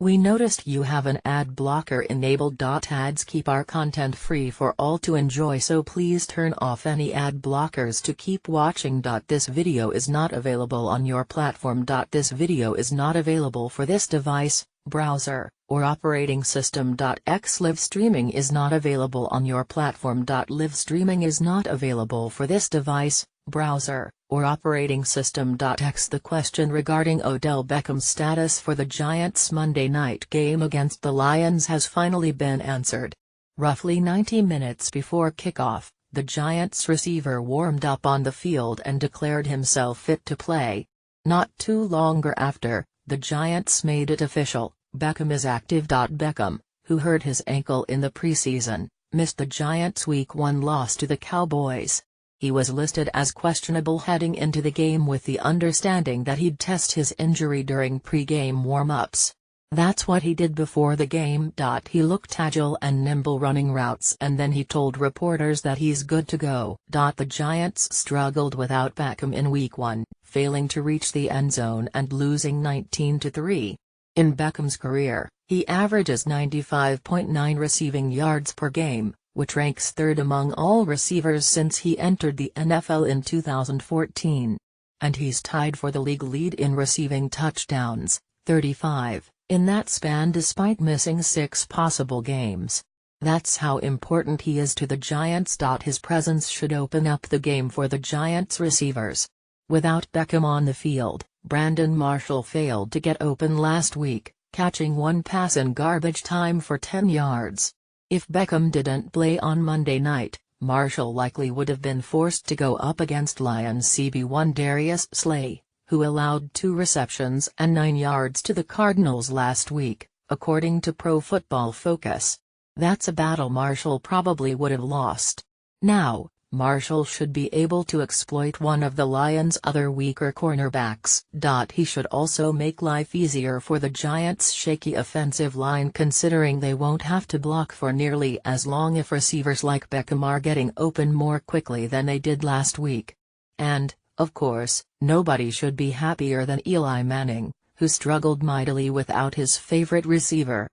We noticed you have an ad blocker enabled. Ads keep our content free for all to enjoy, so please turn off any ad blockers to keep watching. This video is not available on your platform. This video is not available for this device, browser, or operating system. X live streaming is not available on your platform. Live streaming is not available for this device, browser, or operating system. X The question regarding Odell Beckham's status for the Giants' Monday night game against the Lions has finally been answered. Roughly 90 minutes before kickoff, the Giants receiver warmed up on the field and declared himself fit to play. Not too long after, the Giants made it official: Beckham is active. Beckham, who hurt his ankle in the preseason, missed the Giants' Week 1 loss to the Cowboys. He was listed as questionable heading into the game with the understanding that he'd test his injury during pre-game warm-ups. That's what he did before the game. He looked agile and nimble running routes, and then he told reporters that he's good to go. The Giants struggled without Beckham in Week 1, failing to reach the end zone and losing 19-3. In Beckham's career, he averages 95.9 receiving yards per game, which ranks third among all receivers since he entered the NFL in 2014. And he's tied for the league lead in receiving touchdowns, 35, in that span despite missing 6 possible games. That's how important he is to the Giants. His presence should open up the game for the Giants receivers. Without Beckham on the field, Brandon Marshall failed to get open last week, catching one pass in garbage time for 10 yards. If Beckham didn't play on Monday night, Marshall likely would have been forced to go up against Lions CB1 Darius Slay, who allowed 2 receptions and 9 yards to the Cardinals last week, according to Pro Football Focus. That's a battle Marshall probably would have lost. Now, Marshall should be able to exploit one of the Lions' other weaker cornerbacks. He should also make life easier for the Giants' shaky offensive line, considering they won't have to block for nearly as long if receivers like Beckham are getting open more quickly than they did last week. And, of course, nobody should be happier than Eli Manning, who struggled mightily without his favorite receiver.